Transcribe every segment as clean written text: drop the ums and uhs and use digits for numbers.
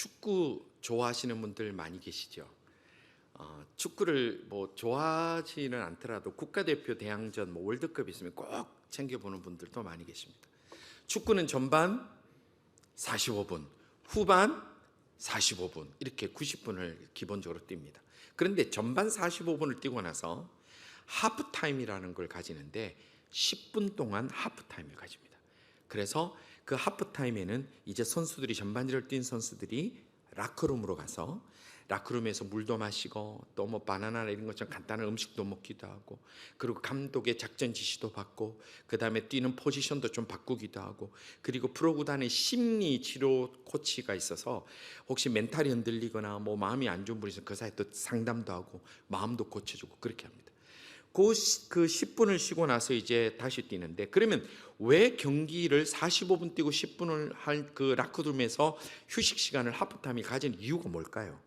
축구 좋아하시는 분들 많이 계시죠? 축구를 뭐 좋아하지는 않더라도 국가대표 대항전 뭐 월드컵 있으면 꼭 챙겨보는 분들도 많이 계십니다. 축구는 전반 45분, 후반 45분 이렇게 90분을 기본적으로 뜁니다. 그런데 전반 45분을 뛰고 나서 하프타임이라는 걸 가지는데 10분 동안 하프타임을 가집니다. 그래서 그 하프타임에는 이제 선수들이 전반전을 뛴 선수들이 라커룸으로 가서 라커룸에서 물도 마시고 또 뭐 바나나 이런 것처럼 간단한 음식도 먹기도 하고, 그리고 감독의 작전 지시도 받고, 그 다음에 뛰는 포지션도 좀 바꾸기도 하고, 그리고 프로구단의 심리 치료 코치가 있어서 혹시 멘탈이 흔들리거나 뭐 마음이 안 좋은 분이 있으면 그 사이에 또 상담도 하고 마음도 고쳐주고 그렇게 합니다. 그 10분을 쉬고 나서 이제 다시 뛰는데, 그러면 왜 경기를 45분 뛰고 10분을 할 그 라커룸에서 휴식 시간을 하프타임이 가진 이유가 뭘까요?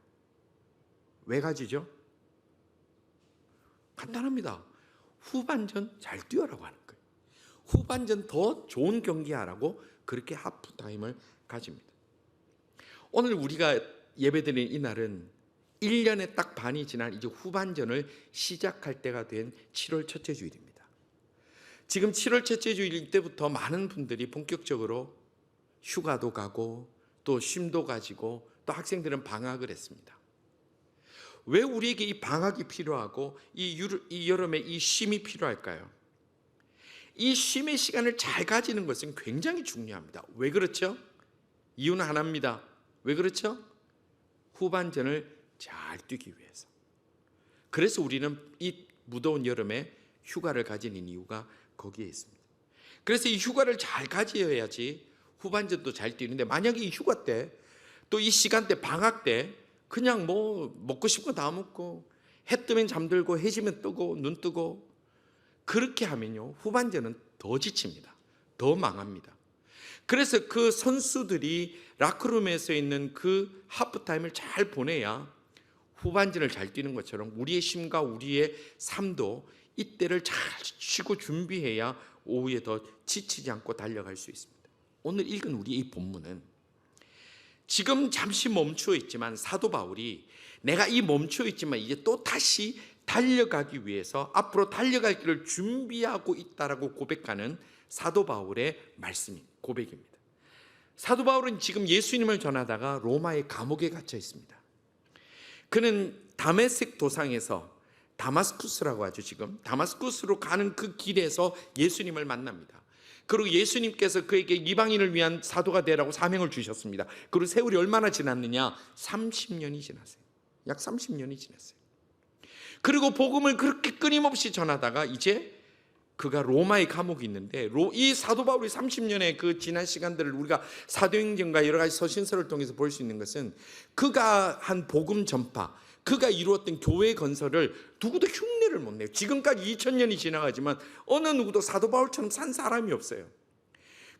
왜 가지죠? 간단합니다. 후반전 잘 뛰어라고 하는 거예요. 후반전 더 좋은 경기하라고 그렇게 하프타임을 가집니다. 오늘 우리가 예배드리는 이 날은 1년에 딱 반이 지난 이제 후반전을 시작할 때가 된 7월 첫째 주일입니다. 지금 7월 첫째 주일 때부터 많은 분들이 본격적으로 휴가도 가고 또 쉼도 가지고 또 학생들은 방학을 했습니다. 왜 우리에게 이 방학이 필요하고 이 여름에 이 쉼이 필요할까요? 이 쉼의 시간을 잘 가지는 것은 굉장히 중요합니다. 왜 그렇죠? 이유는 하나입니다. 왜 그렇죠? 후반전을 잘 뛰기 위해서. 그래서 우리는 이 무더운 여름에 휴가를 가지는 이유가 거기에 있습니다. 그래서 이 휴가를 잘 가져야지 후반전도 잘 뛰는데, 만약에 이 휴가 때 또 이 시간대 방학 때 그냥 뭐 먹고 싶은 거 다 먹고 해 뜨면 잠들고 해 지면 뜨고 눈 뜨고 그렇게 하면요, 후반전은 더 지칩니다. 더 망합니다. 그래서 그 선수들이 라커룸에서 있는 그 하프타임을 잘 보내야 후반전을 잘 뛰는 것처럼 우리의 심과 우리의 삶도 이때를 잘 쉬고 준비해야 오후에 더 지치지 않고 달려갈 수 있습니다. 오늘 읽은 우리 이 본문은 지금 잠시 멈추어 있지만 사도 바울이 내가 이 멈추어 있지만 이제 또 다시 달려가기 위해서 앞으로 달려갈 길을 준비하고 있다라고 고백하는 사도 바울의 말씀이 고백입니다. 사도 바울은 지금 예수님을 전하다가 로마의 감옥에 갇혀 있습니다. 그는 다메섹 도상에서 다마스쿠스라고 하죠. 지금 다마스쿠스로 가는 그 길에서 예수님을 만납니다. 그리고 예수님께서 그에게 이방인을 위한 사도가 되라고 사명을 주셨습니다. 그리고 세월이 얼마나 지났느냐? 30년이 지났어요. 약 30년이 지났어요. 그리고 복음을 그렇게 끊임없이 전하다가 이제 그가 로마의 감옥이 있는데, 이 사도 바울이 30년의 그 지난 시간들을 우리가 사도행전과 여러 가지 서신서를 통해서 볼 수 있는 것은 그가 한 복음 전파, 그가 이루었던 교회 건설을 누구도 흉내를 못 내요. 지금까지 2000년이 지나가지만 어느 누구도 사도 바울처럼 산 사람이 없어요.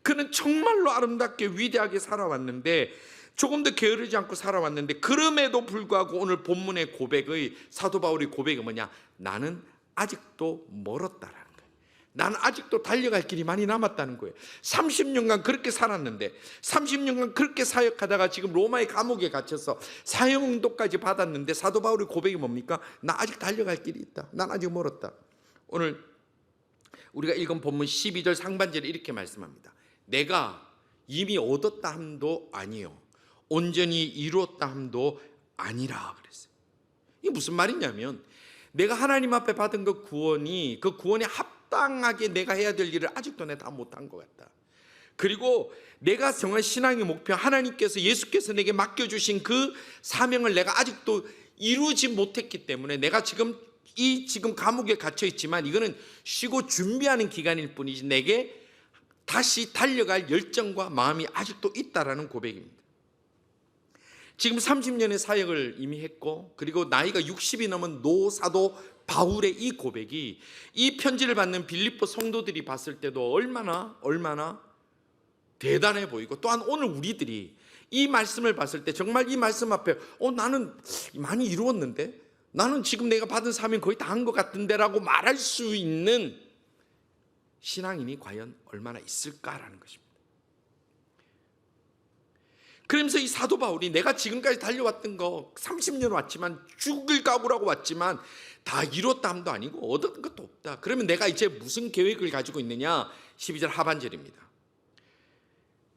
그는 정말로 아름답게 위대하게 살아왔는데, 조금 더 게으르지 않고 살아왔는데, 그럼에도 불구하고 오늘 본문의 고백의 사도 바울의 고백이 뭐냐? 나는 아직도 멀었다라는 거예요. 나는 아직도 달려갈 길이 많이 남았다는 거예요. 30년간 그렇게 살았는데, 30년간 그렇게 사역하다가 지금 로마의 감옥에 갇혀서 사형도까지 받았는데, 사도 바울의 고백이 뭡니까? 나 아직 달려갈 길이 있다. 난 아직 멀었다. 오늘 우리가 읽은 본문 12절 상반절에 이렇게 말씀합니다. 내가 이미 얻었다 함도 아니요 온전히 이루었다 함도 아니라 그랬어요. 이게 무슨 말이냐면, 내가 하나님 앞에 받은 그 구원에 합당하게 내가 해야 될 일을 아직도 내가 다 못한 것 같다. 그리고 내가 정한 신앙의 목표, 하나님께서 예수께서 내게 맡겨주신 그 사명을 내가 아직도 이루지 못했기 때문에 내가 지금 감옥에 갇혀 있지만 이거는 쉬고 준비하는 기간일 뿐이지 내게 다시 달려갈 열정과 마음이 아직도 있다라는 고백입니다. 지금 30년의 사역을 이미 했고, 그리고 나이가 60이 넘은 노사도 바울의 이 고백이 이 편지를 받는 빌립보 성도들이 봤을 때도 얼마나 대단해 보이고, 또한 오늘 우리들이 이 말씀을 봤을 때 정말 이 말씀 앞에 나는 많이 이루었는데, 나는 지금 내가 받은 사명 거의 다 한 것 같은데 라고 말할 수 있는 신앙인이 과연 얼마나 있을까라는 것입니다. 그러면서 이 사도 바울이 내가 지금까지 달려왔던 거 30년 왔지만 죽을 각오라고 왔지만 다 이뤘다 함도 아니고 얻은 것도 없다. 그러면 내가 이제 무슨 계획을 가지고 있느냐? 12절 하반절입니다.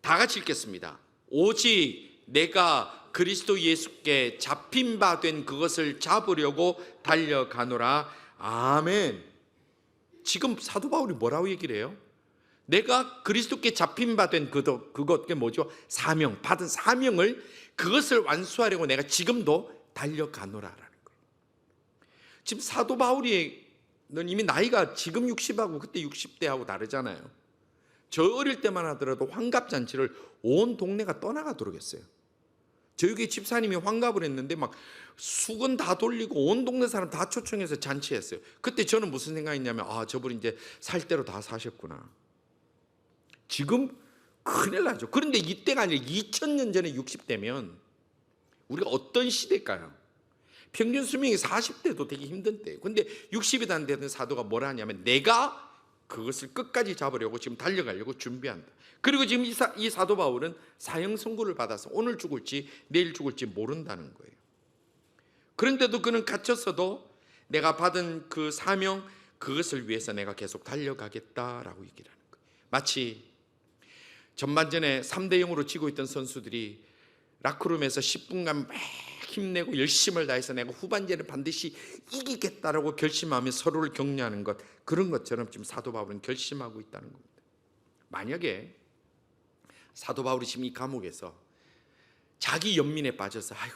다 같이 읽겠습니다. 오직 내가 그리스도 예수께 잡힌 바 된 그것을 잡으려고 달려가노라. 아멘. 지금 사도 바울이 뭐라고 얘기를 해요? 내가 그리스도께 잡힌 바 된 그것, 그게 뭐죠? 사명, 받은 사명을, 그것을 완수하려고 내가 지금도 달려가노라라는 거예요. 지금 사도 바울이는 이미 나이가 지금 60하고 그때 60대하고 다르잖아요. 저 어릴 때만 하더라도 환갑잔치를 온 동네가 떠나가도록 했어요. 저희 교회 집사님이 환갑을 했는데 막 수건 다 돌리고 온 동네 사람 다 초청해서 잔치했어요. 그때 저는 무슨 생각이냐면, 아, 저분이 이제 살 대로 다 사셨구나. 지금 큰일 나죠. 그런데 이때가 아니라 2000년 전에 60대면 우리가 어떤 시대일까요? 평균 수명이 40대도 되게 힘든 때예요. 근데 60이 안 되는 사도가 뭐라 하냐면, 내가 그것을 끝까지 잡으려고 지금 달려가려고 준비한다. 그리고 지금 이 사도 바울은 사형 선고를 받아서 오늘 죽을지 내일 죽을지 모른다는 거예요. 그런데도 그는 갇혔어도 내가 받은 그 사명, 그것을 위해서 내가 계속 달려가겠다라고 얘기를 하는 거예요. 마치 전반전에 3대 0으로 지고 있던 선수들이 라크룸에서 10분간 막 힘내고 열심을 다해서 내가 후반전에 반드시 이기겠다라고 결심하며 서로를 격려하는 것, 그런 것처럼 지금 사도 바울은 결심하고 있다는 겁니다. 만약에 사도 바울이 지금 이 감옥에서 자기 연민에 빠져서, 아이고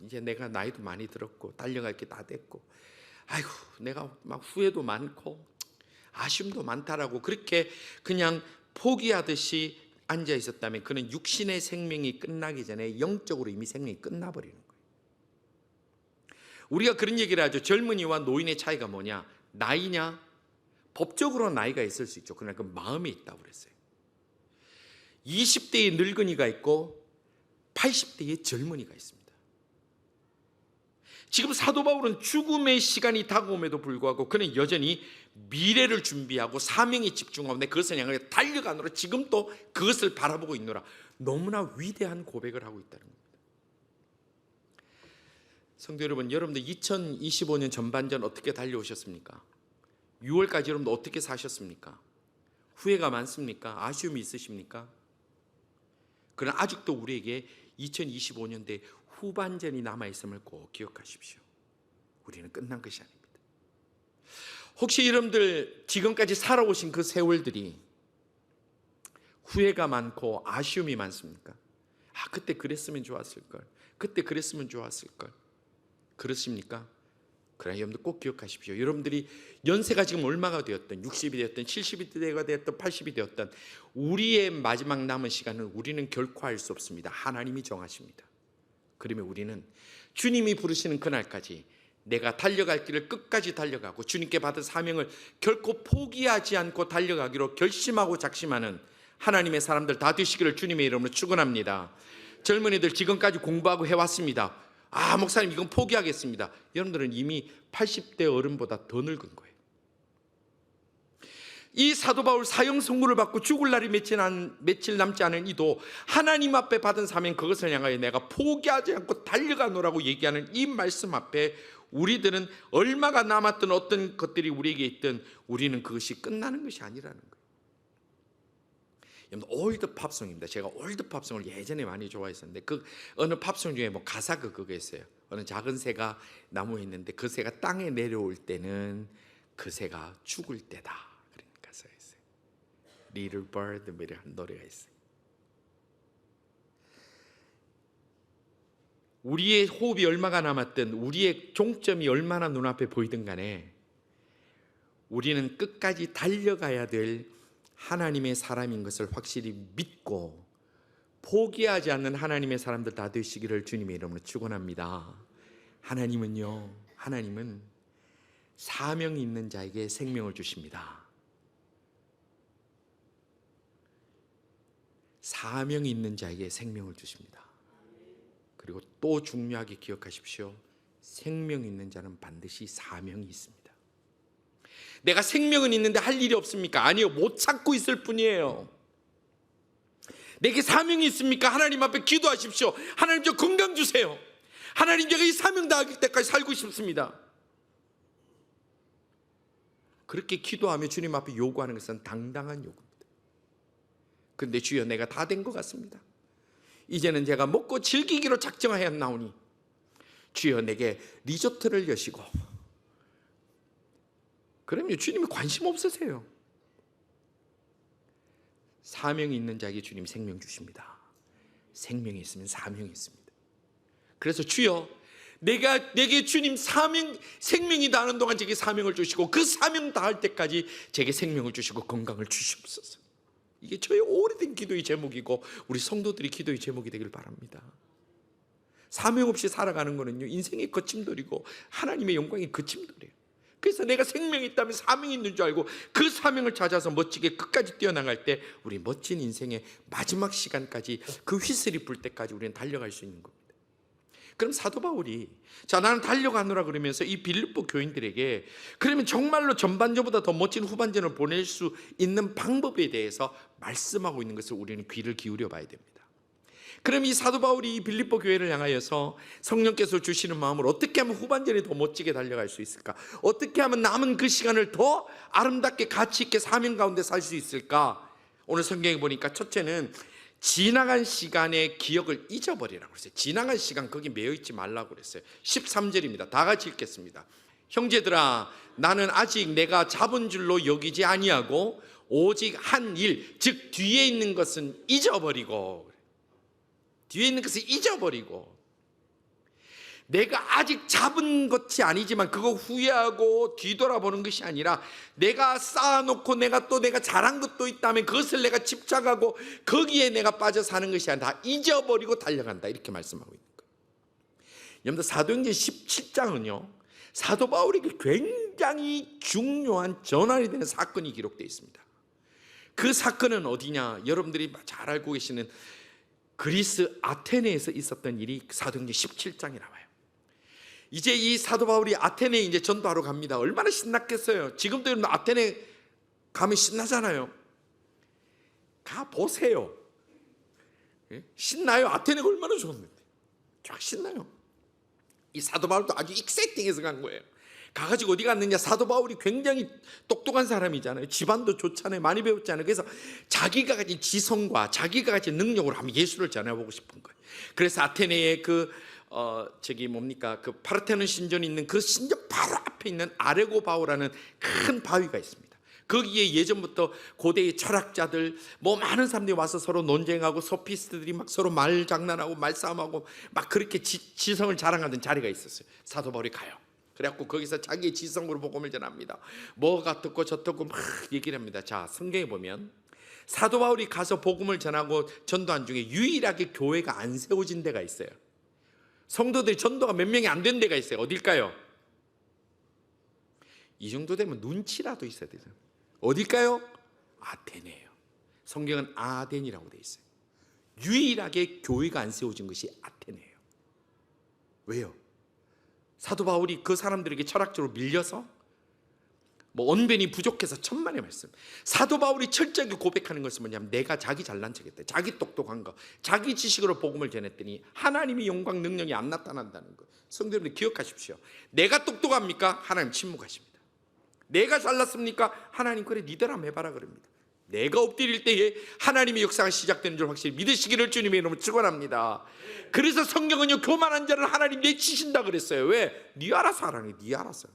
이제 내가 나이도 많이 들었고 달려갈 게 다 됐고, 아이고 내가 막 후회도 많고 아쉬움도 많다라고 그렇게 그냥 포기하듯이 앉아 있었다면, 그는 육신의 생명이 끝나기 전에 영적으로 이미 생명이 끝나버리는 거예요. 우리가 그런 얘기를 하죠. 젊은이와 노인의 차이가 뭐냐? 나이냐? 법적으로 나이가 있을 수 있죠. 그러나 그 마음이 있다고 그랬어요. 20대의 늙은이가 있고 80대의 젊은이가 있습니다. 지금 사도 바울은 죽음의 시간이 다가옴에도 불구하고 그는 여전히 미래를 준비하고 사명에 집중하는데, 그것을 향해 달려가노라. 지금 또 그것을 바라보고 있노라. 너무나 위대한 고백을 하고 있다는 겁니다. 성도 여러분, 여러분들 2025년 전반전 어떻게 달려오셨습니까? 6월까지 여러분들 어떻게 사셨습니까? 후회가 많습니까? 아쉬움이 있으십니까? 그러나 아직도 우리에게 2025년대 후반전이 남아있음을 꼭 기억하십시오. 우리는 끝난 것이 아닙니다. 혹시 여러분들 지금까지 살아오신 그 세월들이 후회가 많고 아쉬움이 많습니까? 아, 그때 그랬으면 좋았을걸, 그때 그랬으면 좋았을걸, 그렇습니까? 그러나 여러분들 꼭 기억하십시오. 여러분들이 연세가 지금 얼마가 되었든, 60이 되었든 70이 되었든 80이 되었든, 우리의 마지막 남은 시간은 우리는 결코 알 수 없습니다. 하나님이 정하십니다. 그러면 우리는 주님이 부르시는 그날까지 내가 달려갈 길을 끝까지 달려가고 주님께 받은 사명을 결코 포기하지 않고 달려가기로 결심하고 작심하는 하나님의 사람들 다 되시기를 주님의 이름으로 축원합니다. 젊은이들 지금까지 공부하고 해왔습니다. 아, 목사님 이건 포기하겠습니다. 여러분들은 이미 80대 어른보다 더 늙은 거예요. 이 사도 바울 사형 선고를 받고 죽을 날이 며칠 남지 않은 이도 하나님 앞에 받은 사명, 그것을 향하여 내가 포기하지 않고 달려가노라고 얘기하는 이 말씀 앞에 우리들은 얼마가 남았든 어떤 것들이 우리에게 있든 우리는 그것이 끝나는 것이 아니라는 거예요. 여러분, 올드 팝송입니다. 제가 올드 팝송을 예전에 많이 좋아했었는데, 그 어느 팝송 중에 뭐 가사가 그거 있어요. 어느 작은 새가 나무에 있는데 그 새가 땅에 내려올 때는 그 새가 죽을 때다, 그런 가사가 있어요. Little Bird 뭐 이런 노래가 있어요. 우리의 호흡이 얼마가 남았든, 우리의 종점이 얼마나 눈앞에 보이든 간에 우리는 끝까지 달려가야 될 하나님의 사람인 것을 확실히 믿고 포기하지 않는 하나님의 사람들 다 되시기를 주님의 이름으로 축원합니다. 하나님은 사명이 있는 자에게 생명을 주십니다. 사명이 있는 자에게 생명을 주십니다. 그리고 또 중요하게 기억하십시오. 생명 있는 자는 반드시 사명이 있습니다. 내가 생명은 있는데 할 일이 없습니까? 아니요, 못 찾고 있을 뿐이에요. 내게 사명이 있습니까? 하나님 앞에 기도하십시오. 하나님 저 건강 주세요. 하나님 제가 이 사명 다할 때까지 살고 싶습니다. 그렇게 기도하며 주님 앞에 요구하는 것은 당당한 요구입니다. 그런데 주여 내가 다 된 것 같습니다. 이제는 제가 먹고 즐기기로 작정하였나오니 주여 내게 리조트를 여시고. 그러면 주님이 관심 없으세요. 사명이 있는 자에게 주님이 생명 주십니다. 생명이 있으면 사명이 있습니다. 그래서 주여 내게 주님 생명이 다하는 동안 제게 사명을 주시고 그 사명 다할 때까지 제게 생명을 주시고 건강을 주시옵소서. 이게 저의 오래된 기도의 제목이고 우리 성도들이 기도의 제목이 되길 바랍니다. 사명 없이 살아가는 거는요 인생의 거침돌이고 하나님의 영광의 거침돌이에요. 그래서 내가 생명이 있다면 사명이 있는 줄 알고 그 사명을 찾아서 멋지게 끝까지 뛰어나갈 때 우리 멋진 인생의 마지막 시간까지 그 휘슬이 불 때까지 우리는 달려갈 수 있는 겁니다. 그럼 사도 바울이 자 나는 달려가노라 그러면서 이 빌립보 교인들에게 그러면 정말로 전반전보다 더 멋진 후반전을 보낼 수 있는 방법에 대해서 말씀하고 있는 것을 우리는 귀를 기울여 봐야 됩니다. 그럼 이 사도 바울이 이 빌립보 교회를 향하여서 성령께서 주시는 마음을 어떻게 하면 후반전에 더 멋지게 달려갈 수 있을까? 어떻게 하면 남은 그 시간을 더 아름답게 가치 있게 사명 가운데 살 수 있을까? 오늘 성경에 보니까 첫째는 지나간 시간의 기억을 잊어버리라고 그랬어요. 지나간 시간 거기 매여 있지 말라고 그랬어요. 13절입니다. 다 같이 읽겠습니다. 형제들아 나는 아직 내가 잡은 줄로 여기지 아니하고 오직 한 일 즉 뒤에 있는 것은 잊어버리고 내가 아직 잡은 것이 아니지만 그거 후회하고 뒤돌아보는 것이 아니라 내가 쌓아놓고 내가 잘한 것도 있다면 그것을 내가 집착하고 거기에 내가 빠져 사는 것이 아니라 다 잊어버리고 달려간다 이렇게 말씀하고 있는 거예요. 여러분들 사도행전 17장은요 사도 바울에게 굉장히 중요한 전환이 되는 사건이 기록되어 있습니다. 그 사건은 어디냐? 여러분들이 잘 알고 계시는 그리스 아테네에서 있었던 일이 사도행전 17장에 나와요. 이제 이 사도 바울이 아테네에 이제 전도하러 갑니다. 얼마나 신났겠어요. 지금도 여러분 아테네 가면 신나잖아요. 가 보세요. 신나요. 아테네가 얼마나 좋았는데 쫙 신나요. 이 사도 바울도 아주 익사이팅해서 간 거예요. 가가지고 어디 갔느냐? 사도 바울이 굉장히 똑똑한 사람이잖아요. 집안도 좋잖아요. 많이 배웠잖아요. 그래서 자기가 가진 지성과 자기가 가진 능력으로 한번 예수를 전해보고 싶은 거예요. 그래서 아테네의 그 파르테논 신전이 있는 그 신전 바로 앞에 있는 아레고바오라는 큰 바위가 있습니다. 거기에 예전부터 고대의 철학자들 많은 사람들이 와서 서로 논쟁하고 소피스트들이 막 서로 말 장난하고 말싸움하고 막 그렇게 지성을 자랑하던 자리가 있었어요. 사도 바울이 가요. 그래갖고 거기서 자기의 지성으로 복음을 전합니다. 뭐가 듣고 저 듣고 막 얘기를 합니다. 자, 성경에 보면 사도 바울이 가서 복음을 전하고 전도한 중에 유일하게 교회가 안 세워진 데가 있어요. 성도들이 전도가 몇 명이 안 된 데가 있어요. 어딜까요? 이 정도 되면 눈치라도 있어야 되잖아요. 어딜까요? 아테네예요. 성경은 아덴이라고 돼 있어요. 유일하게 교회가 안 세워진 것이 아테네예요. 왜요? 사도 바울이 그 사람들에게 철학적으로 밀려서 언변이 부족해서 천만의 말씀. 사도 바울이 철저하게 고백하는 것은 뭐냐면 내가 자기 잘난 척했대. 자기 똑똑한 거, 자기 지식으로 복음을 전했더니 하나님의 영광 능력이 안 나타난다는 거. 성도님들 기억하십시오. 내가 똑똑합니까? 하나님 침묵하십니다. 내가 잘났습니까? 하나님 그래 니들 한번 해봐라 그럽니다. 내가 엎드릴 때에 하나님의 역사가 시작되는 줄 확실히 믿으시기를 주님의 이름으로 축원합니다. 그래서 성경은요 교만한 자를 하나님 내치신다 그랬어요. 왜? 네 알아서 하라니. 네 알아서.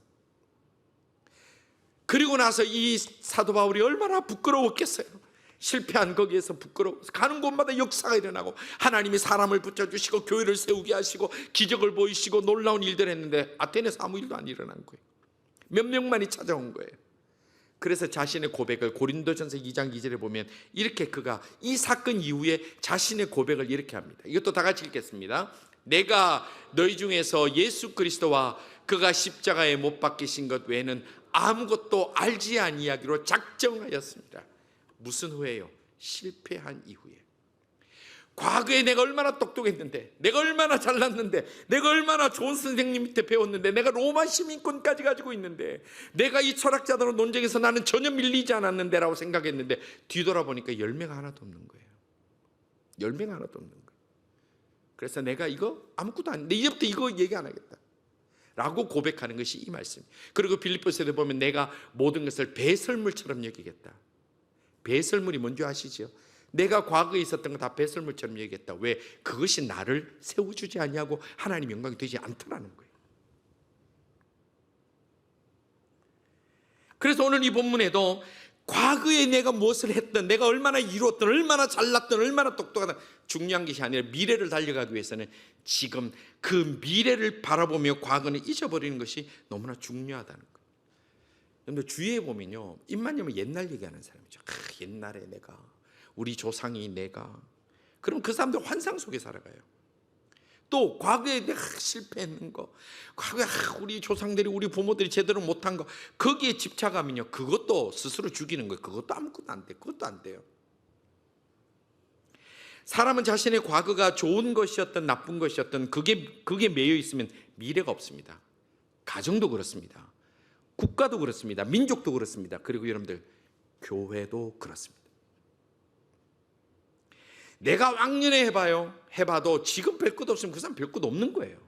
그리고 나서 이 사도 바울이 얼마나 부끄러웠겠어요. 실패한 거기에서 부끄러워서 가는 곳마다 역사가 일어나고 하나님이 사람을 붙여주시고 교회를 세우게 하시고 기적을 보이시고 놀라운 일들을 했는데 아테네에서 아무 일도 안 일어난 거예요. 몇 명만이 찾아온 거예요. 그래서 자신의 고백을 고린도전서 2장 2절에 보면 이렇게 그가 이 사건 이후에 자신의 고백을 이렇게 합니다. 이것도 다 같이 읽겠습니다. 내가 너희 중에서 예수 그리스도와 그가 십자가에 못 박히신 것 외에는 아무것도 알지 아니하기로 작정하였습니다. 무슨 후에요? 실패한 이후에. 과거에 내가 얼마나 똑똑했는데, 내가 얼마나 잘났는데, 내가 얼마나 좋은 선생님 밑에 배웠는데, 내가 로마 시민권까지 가지고 있는데, 내가 이 철학자들로 논쟁에서 나는 전혀 밀리지 않았는데 라고 생각했는데 뒤돌아보니까 열매가 하나도 없는 거예요. 열매가 하나도 없는 거예요. 그래서 내가 이거 아무것도 아닌데 이제부터 이거 얘기 안 하겠다 라고 고백하는 것이 이 말씀. 그리고 빌립보서에 보면 내가 모든 것을 배설물처럼 여기겠다. 배설물이 뭔지 아시죠? 내가 과거에 있었던 거 다 배설물처럼 여기겠다. 왜? 그것이 나를 세워주지 아니하고 하나님 영광이 되지 않더라는 거예요. 그래서 오늘 이 본문에도 과거에 내가 무엇을 했든, 내가 얼마나 이루었든, 얼마나 잘났든, 얼마나 똑똑하든 중요한 것이 아니라 미래를 달려가기 위해서는 지금 그 미래를 바라보며 과거는 잊어버리는 것이 너무나 중요하다는 거예요. 여러분들 주위에 보면요, 입만 열면 옛날 얘기하는 사람이죠. 옛날에 내가, 우리 조상이 내가. 그럼 그 사람들 환상 속에 살아가요. 또 과거에 내가 실패했는 거, 과거에 우리 조상들이, 우리 부모들이 제대로 못한 거, 거기에 집착하면요, 그것도 스스로 죽이는 거예요. 그것도 아무것도 안 돼. 그것도 안 돼요. 사람은 자신의 과거가 좋은 것이었던 나쁜 것이었던 그게 매여 있으면 미래가 없습니다. 가정도 그렇습니다. 국가도 그렇습니다. 민족도 그렇습니다. 그리고 여러분들 교회도 그렇습니다. 내가 왕년에 해봐도 지금 별 것 없으면 그 사람 별 것 없는 거예요.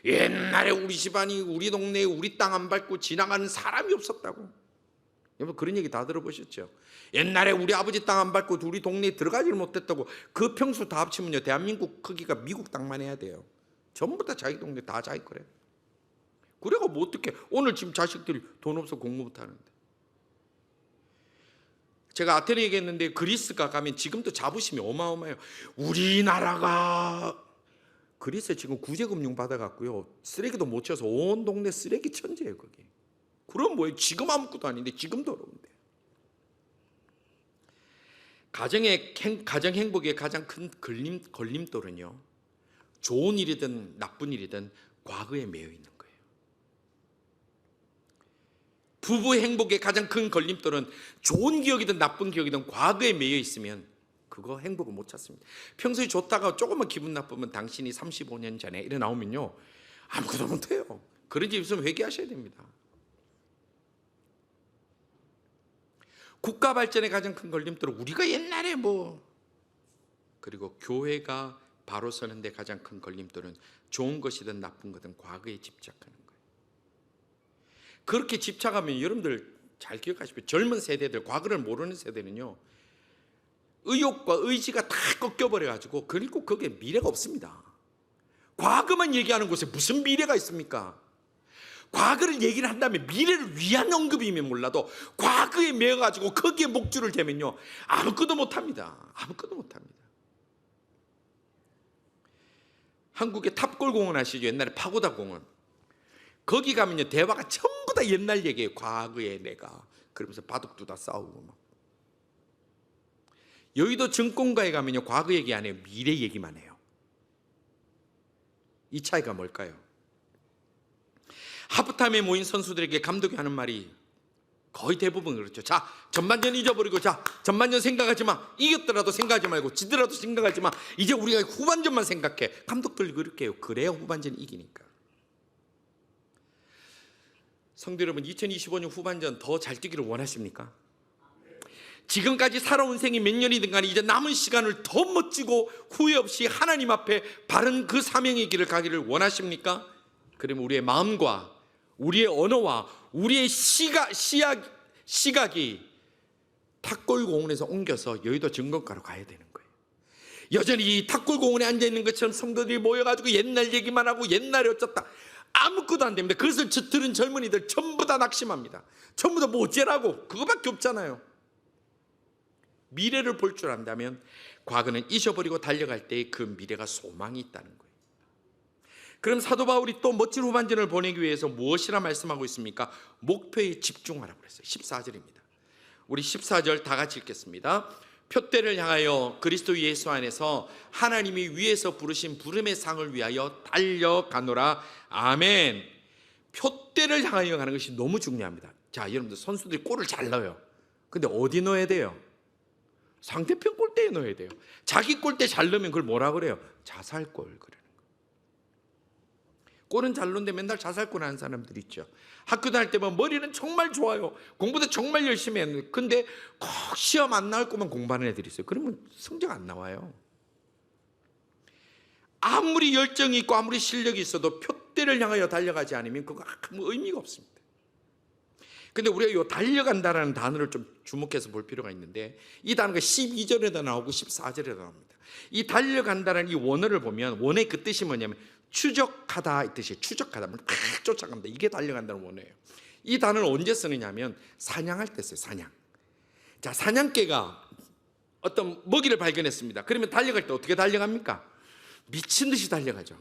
옛날에 우리 집안이, 우리 동네에 우리 땅 안 밟고 지나가는 사람이 없었다고. 여러분 그런 얘기 다 들어보셨죠? 옛날에 우리 아버지 땅 안 밟고 우리 동네에 들어가지를 못했다고. 그 평수 다 합치면요, 대한민국 크기가 미국 땅만 해야 돼요. 전부 다 자기 동네 다 자기 거래. 그래가 뭐 어떡해. 오늘 지금 자식들이 돈 없어 공부 못하는데. 제가 아테네 얘기했는데 그리스가 가면 지금도 자부심이 어마어마해요. 우리나라가 그리스에 지금 구제금융 받아갖고요, 쓰레기도 못 치워서 온 동네 쓰레기 천지예요 거기. 그럼 뭐예요? 지금 아무것도 아닌데 지금 더러운데. 가정 행복의 가장 큰 걸림돌은요, 좋은 일이든 나쁜 일이든 과거에 매여 있는 거예요. 부부 행복의 가장 큰 걸림돌은 좋은 기억이든 나쁜 기억이든 과거에 매여 있으면 그거 행복을 못 찾습니다. 평소에 좋다가 조금만 기분 나쁘면 당신이 35년 전에 이래 나오면요, 아무것도 못해요. 그런 집 있으면 회개하셔야 됩니다. 국가 발전의 가장 큰 걸림돌은 우리가 옛날에 그리고 교회가 바로 서는 데 가장 큰 걸림돌은 좋은 것이든 나쁜 것이든 과거에 집착하는 거예요. 그렇게 집착하면 여러분들 잘 기억하십시오. 젊은 세대들, 과거를 모르는 세대는요, 의욕과 의지가 다 꺾여버려가지고 그리고 거기에 미래가 없습니다. 과거만 얘기하는 곳에 무슨 미래가 있습니까? 과거를 얘기를 한다면 미래를 위한 언급이면 몰라도 과거에 매여가지고 거기에 목줄을 대면요, 아무것도 못합니다. 아무것도 못합니다. 한국의 탑골공원 아시죠? 옛날에 파고다 공원. 거기 가면요, 대화가 전부 다 옛날 얘기예요. 과거에 내가. 그러면서 바둑두다 싸우고 막. 여의도 증권가에 가면요, 과거 얘기 안 해요. 미래 얘기만 해요. 이 차이가 뭘까요? 하프타임에 모인 선수들에게 감독이 하는 말이 거의 대부분 그렇죠. 자, 전반전 잊어버리고, 자, 전반전 생각하지 마. 이겼더라도 생각하지 말고, 지더라도 생각하지 마. 이제 우리가 후반전만 생각해. 감독들 그렇게 해요. 그래야 후반전 이기니까. 성도 여러분, 2025년 후반전 더 잘 뛰기를 원하십니까? 지금까지 살아온 생이 몇 년이든 간에 이제 남은 시간을 더 멋지고 후회 없이 하나님 앞에 바른 그 사명의 길을 가기를 원하십니까? 그러면 우리의 마음과 우리의 언어와 우리의 시각이 탑골공원에서 옮겨서 여의도 증권가로 가야 되는 거예요. 여전히 이 탑골공원에 앉아있는 것처럼 성도들이 모여가지고 옛날 얘기만 하고 옛날에 어쩌다, 아무것도 안 됩니다. 그것을 들은 젊은이들 전부 다 낙심합니다. 전부 다 뭐 어째라고, 그거밖에 없잖아요. 미래를 볼 줄 안다면 과거는 잊어버리고 달려갈 때의 그 미래가 소망이 있다는 거예요. 그럼 사도 바울이 또 멋진 후반전을 보내기 위해서 무엇이라 말씀하고 있습니까? 목표에 집중하라고 그랬어요. 14절입니다. 우리 14절 다 같이 읽겠습니다. 표대를 향하여 그리스도 예수 안에서 하나님이 위에서 부르신 부름의 상을 위하여 달려가노라. 아멘. 표대를 향하여 가는 것이 너무 중요합니다. 자, 여러분들 선수들이 골을 잘 넣어요. 근데 어디 넣어야 돼요? 상대편 골대에 넣어야 돼요. 자기 골대 잘 넣으면 그걸 뭐라 그래요? 자살골 그러는 거예요. 골은 잘 넣는데 맨날 자살골 하는 사람들 있죠. 학교 다닐 때면 머리는 정말 좋아요. 공부도 정말 열심히 했는데 근데 꼭 시험 안 나올 거면 공부하는 애들이 있어요. 그러면 성적 안 나와요. 아무리 열정이 있고 아무리 실력이 있어도 표대를 향하여 달려가지 않으면 그거 아무 의미가 없습니다. 근데 우리가 이 달려간다라는 단어를 좀 주목해서 볼 필요가 있는데, 이 단어가 12절에도 나오고 14절에도 나옵니다. 이 달려간다는 이 원어를 보면 원의 그 뜻이 뭐냐면 추적하다 이 뜻이에요. 추적하다, 막 쫓아간다. 이게 달려간다는 원어예요. 이 단어를 언제 쓰느냐면 사냥할 때 써요. 사냥. 자, 사냥개가 어떤 먹이를 발견했습니다. 그러면 달려갈 때 어떻게 달려갑니까? 미친 듯이 달려가죠.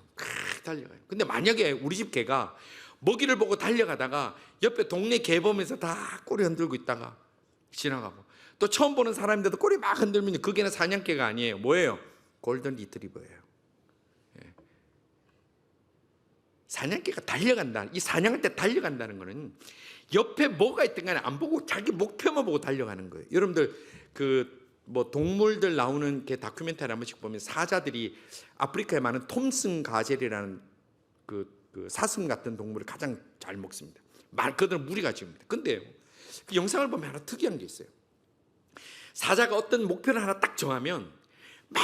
달려가요. 근데 만약에 우리 집 개가 먹이를 보고 달려가다가 옆에 동네 개 보면서 다 꼬리 흔들고 있다가 지나가고, 또 처음 보는 사람인데도 꼬리 막 흔들면 그 개는 사냥개가 아니에요. 뭐예요? 골든 리트리버예요. 사냥개가 달려간다. 이 사냥할 때 달려간다는 거는 옆에 뭐가 있든 간에 안 보고 자기 목표만 보고 달려가는 거예요. 여러분들 뭐 동물들 나오는 게 다큐멘터리 한 번씩 보면 사자들이 아프리카에 많은 톰슨 가젤이라는 그 사슴 같은 동물을 가장 잘 먹습니다. 그들은 무리가 지옵니다. 근데요, 그 영상을 보면 하나 특이한 게 있어요. 사자가 어떤 목표를 하나 딱 정하면 막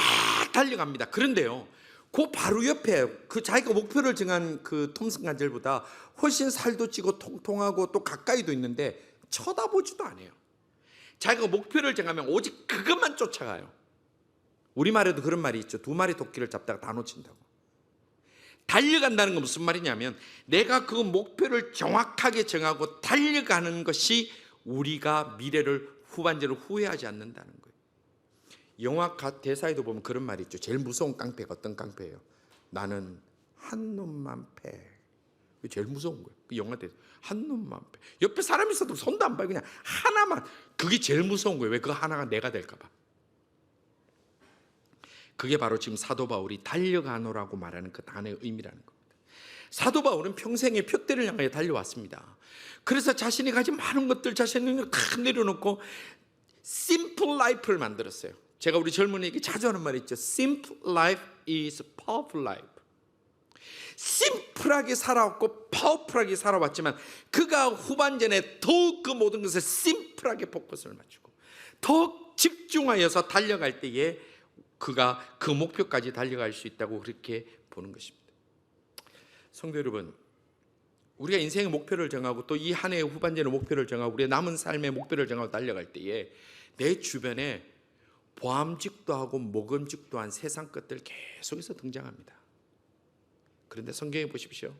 달려갑니다. 그런데요, 그 바로 옆에 그 자기가 목표를 정한 그 톰슨 가젤보다 훨씬 살도 찌고 통통하고 또 가까이도 있는데 쳐다보지도 않아요. 자기가 목표를 정하면 오직 그것만 쫓아가요. 우리말에도 그런 말이 있죠. 2마리 토끼를 잡다가 다 놓친다고. 달려간다는 건 무슨 말이냐면 내가 그 목표를 정확하게 정하고 달려가는 것이 우리가 미래를 후반전을 후회하지 않는다는 거예요. 영화 대사에도 보면 그런 말이 있죠. 제일 무서운 깡패가 어떤 깡패예요? 나는 한 놈만 패. 그게 제일 무서운 거예요. 그 영화 대사. 한 놈만 패. 옆에 사람 있어도 손도 안 봐요. 그냥 하나만. 그게 제일 무서운 거예요. 왜? 그 하나가 내가 될까 봐. 그게 바로 지금 사도 바울이 달려가노라고 말하는 그 단어의 의미라는 겁니다. 사도 바울은 평생에 표대를 향하여 달려왔습니다. 그래서 자신이 가진 많은 것들, 자신을 다 내려놓고 simple life를 만들었어요. 제가 우리 젊은이에게 자주 하는 말이 있죠. Simple life is powerful life. 심플하게 살아왔고 파워풀하게 살아왔지만 그가 후반전에 더욱 그 모든 것을 심플하게 포커스를 맞추고 더 집중하여서 달려갈 때에 그가 그 목표까지 달려갈 수 있다고 그렇게 보는 것입니다. 성도 여러분, 우리가 인생의 목표를 정하고 또 이 한 해의 후반전의 목표를 정하고 우리의 남은 삶의 목표를 정하고 달려갈 때에 내 주변에 보암직도 하고 모금직도 한 세상 것들 계속해서 등장합니다. 그런데 성경에 보십시오.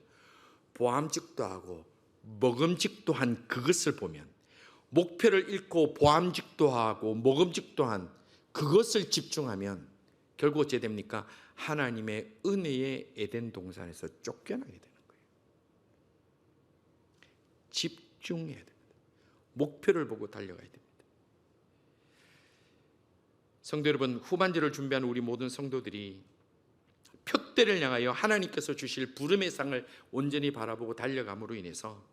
보암직도 하고 먹음직도 한 그것을 보면, 목표를 잃고 보암직도 하고 먹음직도 한 그것을 집중하면 결국 어찌 됩니까? 하나님의 은혜의 에덴 동산에서 쫓겨나게 되는 거예요. 집중해야 됩니다. 목표를 보고 달려가야 됩니다. 성도 여러분, 후반절을 준비하는 우리 모든 성도들이 표대를 향하여 하나님께서 주실 부름의 상을 온전히 바라보고 달려감으로 인해서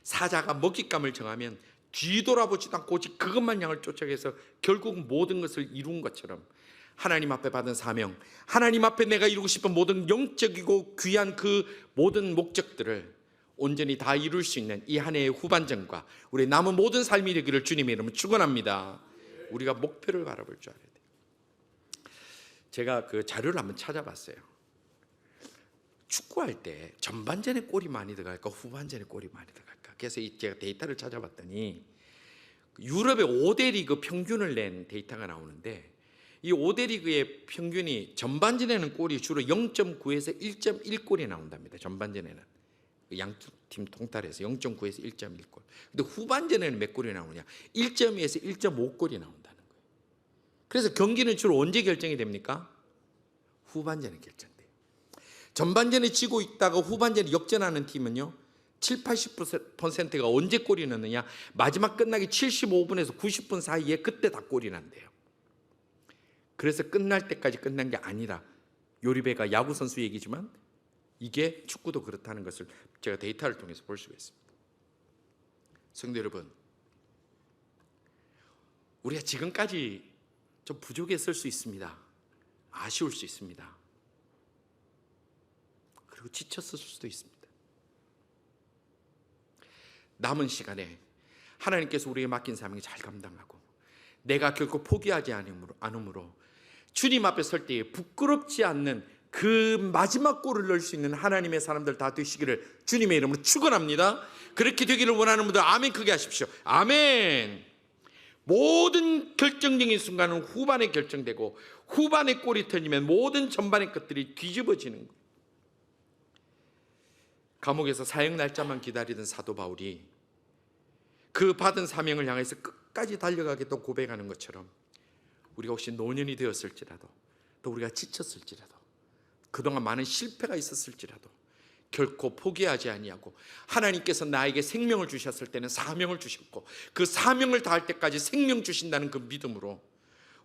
사자가 먹잇감을 정하면 뒤돌아보지도 않고 오직 그것만 향을 쫓아가서 결국 모든 것을 이룬 것처럼 하나님 앞에 받은 사명, 하나님 앞에 내가 이루고 싶은 모든 영적이고 귀한 그 모든 목적들을 온전히 다 이룰 수 있는 이 한 해의 후반전과 우리 남은 모든 삶이 되기를 주님의 이름으로 축원합니다. 우리가 목표를 바라볼 줄 알아야 돼요. 제가 그 자료를 한번 찾아봤어요. 축구할 때 전반전에 골이 많이 들어갈까 후반전에 골이 많이 들어갈까. 그래서 제가 데이터를 찾아봤더니 유럽의 5대 리그 평균을 낸 데이터가 나오는데, 이 5대 리그의 평균이 전반전에는 골이 주로 0.9에서 1.1골이 나온답니다. 전반전에는 양팀 통틀해서 0.9에서 1.1골. 근데 후반전에는 몇 골이 나오냐? 1.2에서 1.5골이 나온다는 거예요. 그래서 경기는 주로 언제 결정이 됩니까? 후반전에 결정돼요. 전반전에 지고 있다가 후반전에 역전하는 팀은요, 70-80%가 언제 골이 넣느냐? 마지막 끝나기 75분에서 90분 사이에 그때 다 골이 난대요. 그래서 끝날 때까지 끝난 게 아니라, 요리배가 야구 선수 얘기지만 이게 축구도 그렇다는 것을 제가 데이터를 통해서 볼 수가 있습니다. 성도 여러분, 우리가 지금까지 좀 부족했을 수 있습니다. 아쉬울 수 있습니다. 그리고 지쳤을 수도 있습니다. 남은 시간에 하나님께서 우리에게 맡긴 사명을 잘 감당하고 내가 결코 포기하지 않으므로 주님 앞에 설 때에 부끄럽지 않는 그 마지막 골을 넣을 수 있는 하나님의 사람들 다 되시기를 주님의 이름으로 축원합니다. 그렇게 되기를 원하는 분들 아멘 크게 하십시오. 아멘. 모든 결정적인 순간은 후반에 결정되고 후반에 골이 터지면 모든 전반의 것들이 뒤집어지는 거예요. 감옥에서 사형 날짜만 기다리던 사도 바울이 그 받은 사명을 향해서 끝까지 달려가겠다고 고백하는 것처럼 우리가 혹시 노년이 되었을지라도 또 우리가 지쳤을지라도 그동안 많은 실패가 있었을지라도 결코 포기하지 아니하고 하나님께서 나에게 생명을 주셨을 때는 사명을 주셨고 그 사명을 다할 때까지 생명 주신다는 그 믿음으로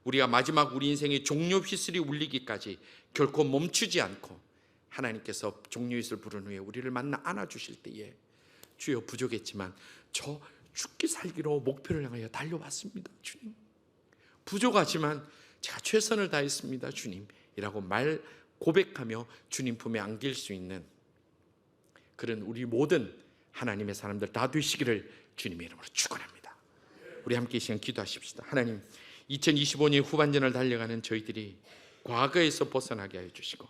우리가 마지막 우리 인생의 종료 휘슬이 울리기까지 결코 멈추지 않고 하나님께서 종료 휘슬 부른 후에 우리를 만나 안아주실 때에 주여 부족했지만 저 죽기 살기로 목표를 향하여 달려왔습니다. 주님 부족하지만 제가 최선을 다했습니다. 주님 이라고 고백하며 주님 품에 안길 수 있는 그런 우리 모든 하나님의 사람들 다 되시기를 주님의 이름으로 축원합니다. 우리 함께 이 시간 기도하십시다. 하나님 2025년 후반전을 달려가는 저희들이 과거에서 벗어나게 하여 주시고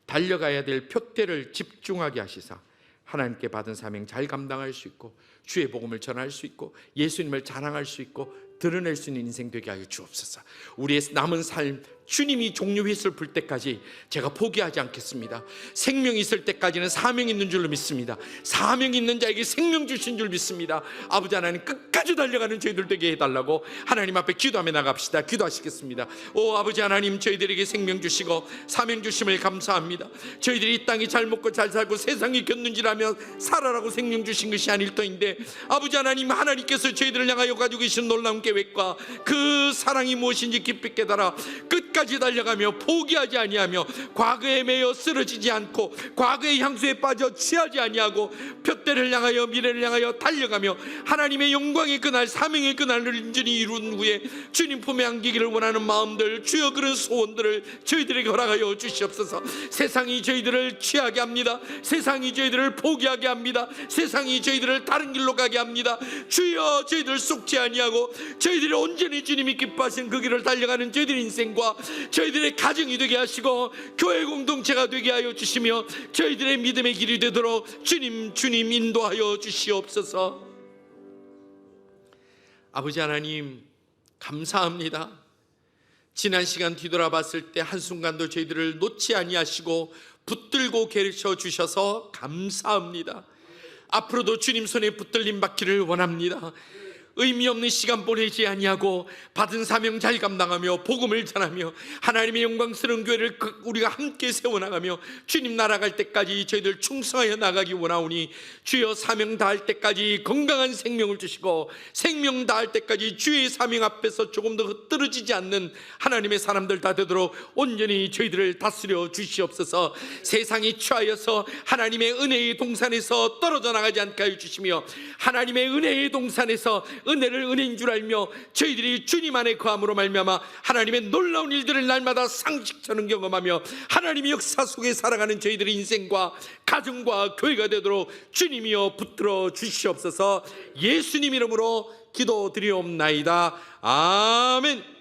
달려가야 될 표대를 집중하게 하시사 하나님께 받은 사명 잘 감당할 수 있고 주의 복음을 전할 수 있고 예수님을 자랑할 수 있고 드러낼 수 있는 인생 되게 하여 주옵소서. 우리의 남은 삶 주님이 종료 휘슬 불 때까지 제가 포기하지 않겠습니다. 생명이 있을 때까지는 사명이 있는 줄로 믿습니다. 사명이 있는 자에게 생명 주신 줄 믿습니다. 아버지 하나님 끝까지 달려가는 저희들 되게 해달라고 하나님 앞에 기도하며 나갑시다. 기도하시겠습니다. 오 아버지 하나님 저희들에게 생명 주시고 사명 주심을 감사합니다. 저희들이 이 땅이 잘 먹고 잘 살고 세상이 겼는지라며 살아라고 생명 주신 것이 아닐 터인데 아버지 하나님 하나님께서 저희들을 향하여 가지고 계신 놀라운 계획과 그 사랑이 무엇인지 깊이 깨달아 끝까지 달려가며 포기하지 아니하며 과거에 매여 쓰러지지 않고 과거의 향수에 빠져 취하지 아니하고 표대를 향하여 미래를 향하여 달려가며 하나님의 영광의 그날 사명의 그날을 온전히 이룬 후에 주님 품에 안기기를 원하는 마음들 주여 그런 소원들을 저희들에게 허락하여 주시옵소서. 세상이 저희들을 취하게 합니다. 세상이 저희들을 포기하게 합니다. 세상이 저희들을 다른 길로 가게 합니다. 주여 저희들 속지 아니하고 저희들이 온전히 주님이 기뻐하신 그 길을 달려가는 저희들의 인생과 저희들의 가정이 되게 하시고 교회 공동체가 되게 하여 주시며 저희들의 믿음의 길이 되도록 주님 인도하여 주시옵소서. 아버지 하나님 감사합니다. 지난 시간 뒤돌아봤을 때 한순간도 저희들을 놓지 아니하시고 붙들고 계셔 주셔서 감사합니다. 앞으로도 주님 손에 붙들림 받기를 원합니다. 의미 없는 시간 보내지 아니하고 받은 사명 잘 감당하며 복음을 전하며 하나님의 영광스러운 교회를 우리가 함께 세워나가며 주님 나아갈 때까지 저희들 충성하여 나가기 원하오니 주여 사명 다할 때까지 건강한 생명을 주시고 생명 다할 때까지 주의 사명 앞에서 조금 더 흐트러지지 않는 하나님의 사람들 다 되도록 온전히 저희들을 다스려 주시옵소서. 세상이 취하여서 하나님의 은혜의 동산에서 떨어져 나가지 않게 하여 주시며 하나님의 은혜의 동산에서 은혜를 은혜인 줄 알며 저희들이 주님 안에 거함으로 말미암아 하나님의 놀라운 일들을 날마다 상식처럼 경험하며 하나님의 역사 속에 살아가는 저희들의 인생과 가정과 교회가 되도록 주님이여 붙들어 주시옵소서. 예수님 이름으로 기도드리옵나이다. 아멘.